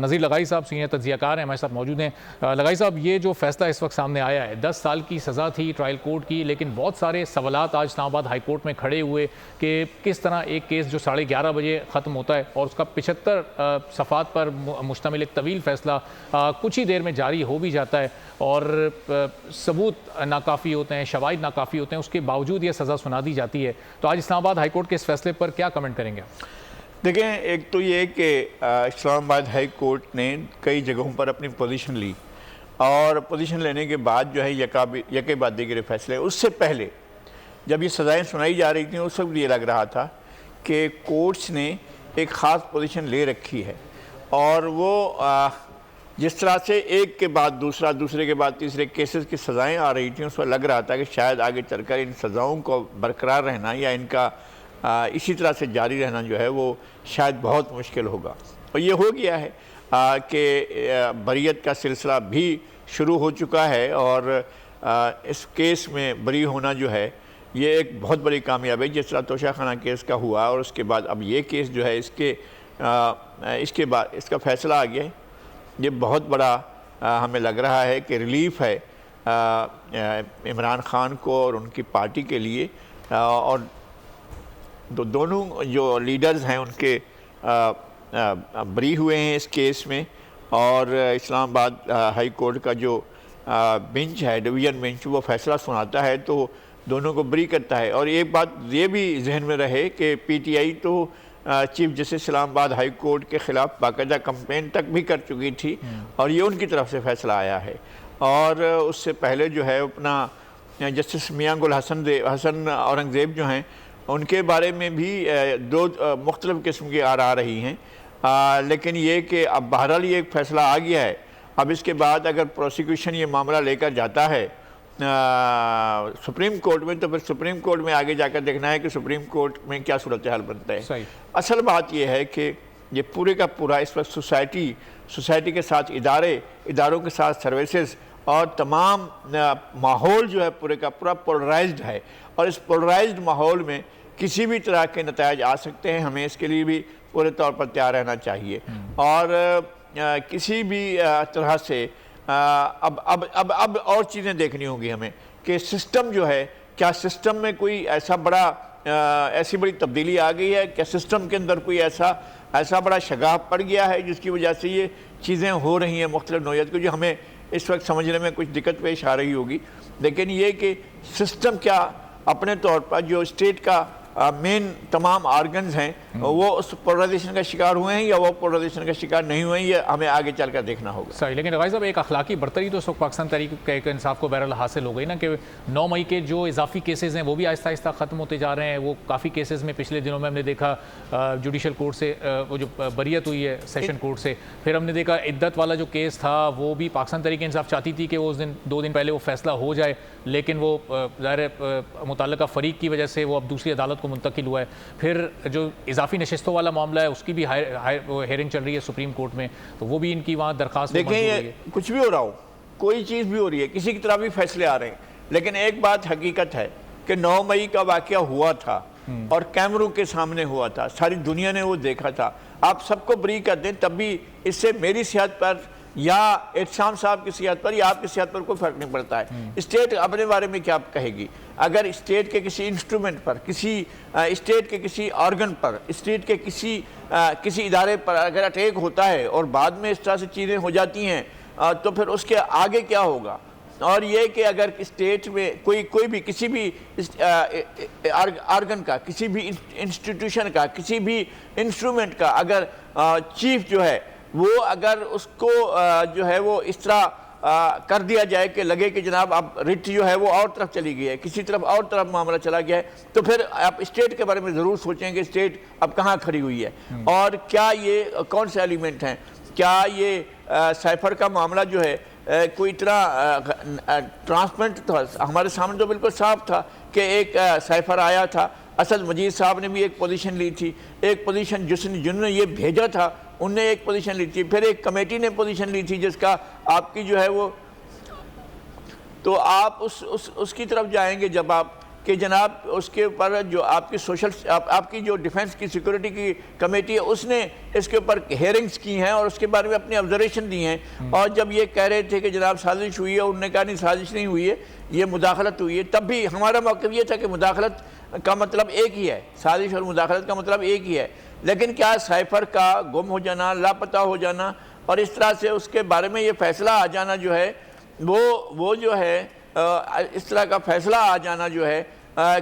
نذیر لغائی صاحب سینئر تجزیہ کار ہیں، ہمارے ساتھ موجود ہیں۔ لغائی صاحب، یہ جو فیصلہ اس وقت سامنے آیا ہے، 10 سال کی سزا تھی ٹرائل کورٹ کی، لیکن بہت سارے سوالات آج اسلام آباد ہائی کورٹ میں کھڑے ہوئے کہ کس طرح ایک کیس جو 11:30 بجے ختم ہوتا ہے اور اس کا 75 صفحات پر مشتمل ایک طویل فیصلہ کچھ ہی دیر میں جاری ہو بھی جاتا ہے اور ثبوت ناکافی ہوتے ہیں، شواہد ناکافی ہوتے ہیں، اس کے باوجود یہ سزا سنا دی جاتی ہے۔ تو آج اسلام آباد ہائی کورٹ کے اس فیصلے پر کیا کمنٹ کریں گے؟ دیکھیں، ایک تو یہ کہ اسلام آباد ہائی کورٹ نے کئی جگہوں پر اپنی پوزیشن لی اور پوزیشن لینے کے بعد جو ہے یکے بعد دیگر فیصلے، اس سے پہلے جب یہ سزائیں سنائی جا رہی تھیں اس وقت یہ لگ رہا تھا کہ کورٹس نے ایک خاص پوزیشن لے رکھی ہے اور وہ جس طرح سے ایک کے بعد دوسرا، دوسرے کے بعد تیسرے کیسز کی سزائیں آ رہی تھیں، اس وقت لگ رہا تھا کہ شاید آگے چل کر ان سزاؤں کو برقرار رہنا یا ان کا اسی طرح سے جاری رہنا جو ہے وہ شاید بہت مشکل ہوگا۔ اور یہ ہو گیا ہے کہ بریت کا سلسلہ بھی شروع ہو چکا ہے اور اس کیس میں بری ہونا جو ہے یہ ایک بہت بڑی کامیابی جس طرح توشہ خانہ کیس کا ہوا اور اس کے بعد اب یہ کیس جو ہے اس کے بعد اس کا فیصلہ آ گیا ہے۔ یہ بہت بڑا ہمیں لگ رہا ہے کہ ریلیف ہے عمران خان کو اور ان کی پارٹی کے لیے، اور دونوں جو لیڈرز ہیں ان کے بری ہوئے ہیں اس کیس میں، اور اسلام آباد ہائی کورٹ کا جو بینچ ہے، ڈویژن بینچ، وہ فیصلہ سناتا ہے تو دونوں کو بری کرتا ہے۔ اور ایک بات یہ بھی ذہن میں رہے کہ پی ٹی آئی تو چیف جسٹس اسلام آباد ہائی کورٹ کے خلاف باقاعدہ کمپلین تک بھی کر چکی تھی اور یہ ان کی طرف سے فیصلہ آیا ہے۔ اور اس سے پہلے جو ہے اپنا جسٹس میاں گل حسن اورنگزیب جو ہیں ان کے بارے میں بھی دو مختلف قسم کی آرا رہی ہیں، لیکن یہ کہ اب بہرحال یہ ایک فیصلہ آ گیا ہے۔ اب اس کے بعد اگر پروسیکیوشن یہ معاملہ لے کر جاتا ہے سپریم کورٹ میں تو پھر سپریم کورٹ میں آگے جا کر دیکھنا ہے کہ سپریم کورٹ میں کیا صورتحال بنتا ہے۔ اصل بات یہ ہے کہ یہ پورے کا پورا اس وقت سوسائٹی کے ساتھ اداروں کے ساتھ سروسز اور تمام ماحول جو ہے پورے کا پورا پولرائزڈ ہے، اور اس پولرائزڈ ماحول میں کسی بھی طرح کے نتائج آ سکتے ہیں۔ ہمیں اس کے لیے بھی پورے طور پر تیار رہنا چاہیے اور کسی بھی طرح سے اب اور چیزیں دیکھنی ہوں گی ہمیں کہ سسٹم جو ہے، کیا سسٹم میں کوئی ایسی بڑی تبدیلی آ گئی ہے، کیا سسٹم کے اندر کوئی ایسا بڑا شگاف پڑ گیا ہے جس کی وجہ سے یہ چیزیں ہو رہی ہیں مختلف نوعیت کو، جو ہمیں اس وقت سمجھنے میں کچھ دقت پیش آ رہی ہوگی۔ لیکن یہ کہ سسٹم کیا اپنے طور پر جو اسٹیٹ کا مین تمام آرگنز ہیں وہ اس پولرائزیشن کا شکار ہوئے ہیں یا وہ پولرائزیشن کا شکار نہیں ہوئے ہیں، یہ ہمیں آگے چل کر دیکھنا ہوگا۔ صحیح، لیکن رغائی صاحب ایک اخلاقی برتری تو اس وقت پاکستان تحریک انصاف کو بہرحال حاصل ہو گئی نا کہ 9 مئی کے جو اضافی کیسز ہیں وہ بھی آہستہ آہستہ ختم ہوتے جا رہے ہیں۔ وہ کافی کیسز میں پچھلے دنوں میں ہم نے دیکھا جوڈیشل کورٹ سے وہ جو بریت ہوئی ہے سیشن کورٹ سے، پھر ہم نے دیکھا عدت والا جو کیس تھا وہ بھی پاکستان تحریک انصاف چاہتی تھی کہ وہ اس دن 2 دن پہلے وہ فیصلہ ہو جائے، لیکن وہ ظاہر متعلقہ فریق کی وجہ سے وہ اب دوسری عدالت کو منتقل ہوا ہے۔ پھر جو اضافی نشستوں والا معاملہ ہے اس کی بھی ہیئرنگ چل رہی ہے سپریم کورٹ میں، تو وہ بھی ان کی وہاں درخواست دیکھیں، یہ کچھ بھی ہو رہا ہو، کوئی چیز بھی ہو رہی ہے، کسی کی طرف بھی فیصلے آ رہے ہیں، لیکن ایک بات حقیقت ہے کہ 9 مئی کا واقعہ ہوا تھا اور کیمروں کے سامنے ہوا تھا، ساری دنیا نے وہ دیکھا تھا۔ آپ سب کو بری کر دیں تب بھی اس سے میری صحت پر یا احتشام صاحب کی صحت پر یا آپ کی صحت پر کوئی فرق نہیں پڑتا ہے۔ اسٹیٹ اپنے بارے میں کیا کہے گی؟ اگر اسٹیٹ کے کسی انسٹرومنٹ پر، کسی اسٹیٹ کے کسی آرگن پر، اسٹیٹ کے کسی ادارے پر اگر اٹیک ہوتا ہے اور بعد میں اس طرح سے چیزیں ہو جاتی ہیں تو پھر اس کے آگے کیا ہوگا؟ اور یہ کہ اگر اسٹیٹ میں کوئی بھی کسی بھی آرگن کا، کسی بھی انسٹیٹیوشن کا، کسی بھی انسٹرومنٹ کا اگر چیف جو ہے وہ اگر اس کو جو ہے وہ اس طرح کر دیا جائے کہ لگے کہ جناب اب رٹ جو ہے وہ اور طرف چلی گئی ہے، کسی طرف اور طرف معاملہ چلا گیا ہے، تو پھر آپ اسٹیٹ کے بارے میں ضرور سوچیں کہ اسٹیٹ اب کہاں کھڑی ہوئی ہے اور کیا یہ کون سے ایلیمنٹ ہیں۔ کیا یہ سائفر کا معاملہ جو ہے کوئی اتنا ٹرانسپیرنٹ تھا؟ ہمارے سامنے تو بالکل صاف تھا کہ ایک سائفر آیا تھا، اسد مجید صاحب نے بھی ایک پوزیشن لی تھی، ایک پوزیشن جنہوں نے یہ بھیجا تھا انہوں نے ایک پوزیشن لی تھی، پھر ایک کمیٹی نے پوزیشن لی تھی جس کا آپ کی جو ہے وہ، تو آپ اس کی طرف جائیں گے جب آپ کہ جناب اس کے اوپر جو آپ کی آپ کی جو ڈیفنس کی سیکورٹی کی کمیٹی ہے اس نے اس کے اوپر ہیئرنگز کی ہیں اور اس کے بارے میں اپنی آبزرویشن دی ہیں، اور جب یہ کہہ رہے تھے کہ جناب سازش ہوئی ہے، انہوں نے کہا نہیں سازش نہیں ہوئی ہے، یہ مداخلت ہوئی ہے، تب بھی ہمارا موقف یہ تھا کہ مداخلت کا مطلب ایک ہی ہے، سازش اور مداخلت کا مطلب ایک ہی ہے، لیکن کیا سائفر کا گم ہو جانا، لاپتہ ہو جانا اور اس طرح سے اس کے بارے میں یہ فیصلہ آ جانا جو ہے وہ جو ہے اس طرح کا فیصلہ آ جانا جو ہے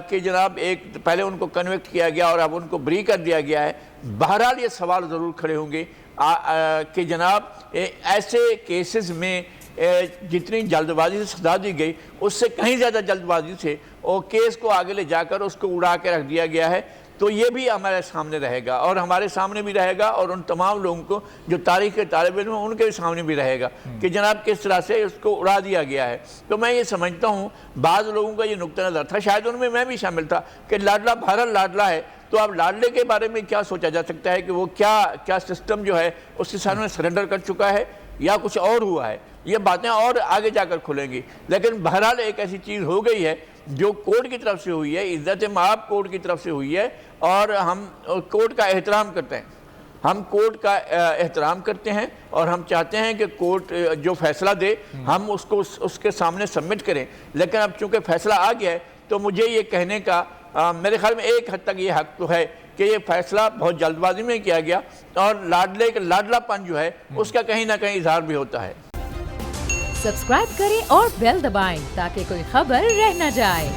کہ جناب ایک پہلے ان کو کنویکٹ کیا گیا اور اب ان کو بری کر دیا گیا ہے، بہرحال یہ سوال ضرور کھڑے ہوں گے کہ جناب ایسے کیسز میں جتنی جلد بازی سے سزا دی گئی اس سے کہیں زیادہ جلد بازی سے اور کیس کو آگے لے جا کر اس کو اڑا کے رکھ دیا گیا ہے، تو یہ بھی ہمارے سامنے رہے گا اور ہمارے سامنے بھی رہے گا اور ان تمام لوگوں کو جو تاریخ کے طالب علم ہیں ان کے بھی سامنے بھی رہے گا کہ جناب کس طرح سے اس کو اڑا دیا گیا ہے۔ تو میں یہ سمجھتا ہوں بعض لوگوں کا یہ نقطہ نظر تھا، شاید ان میں بھی شامل تھا کہ لاڈلا بہرحال لاڈلا ہے، تو اب لاڈلے کے بارے میں کیا سوچا جا سکتا ہے کہ وہ کیا سسٹم جو ہے اس کے سامنے سرنڈر کر چکا ہے یا کچھ اور ہوا ہے، یہ باتیں اور آگے جا کر کھلیں گی، لیکن بہرحال ایک ایسی چیز ہو گئی ہے جو کورٹ کی طرف سے ہوئی ہے، عزت مآب کورٹ کی طرف سے ہوئی ہے اور ہم کورٹ کا احترام کرتے ہیں، ہم کورٹ کا احترام کرتے ہیں اور ہم چاہتے ہیں کہ کورٹ جو فیصلہ دے ہم اس کو اس کے سامنے سبمٹ کریں، لیکن اب چونکہ فیصلہ آ گیا ہے تو مجھے یہ کہنے کا میرے خیال میں ایک حد تک یہ حق تو ہے کہ یہ فیصلہ بہت جلد بازی میں کیا گیا اور لاڈلا پن جو ہے اس کا کہیں نہ کہیں اظہار بھی ہوتا ہے۔ سبسکرائب کریں اور بیل دبائیں تاکہ کوئی خبر رہ نہ جائے۔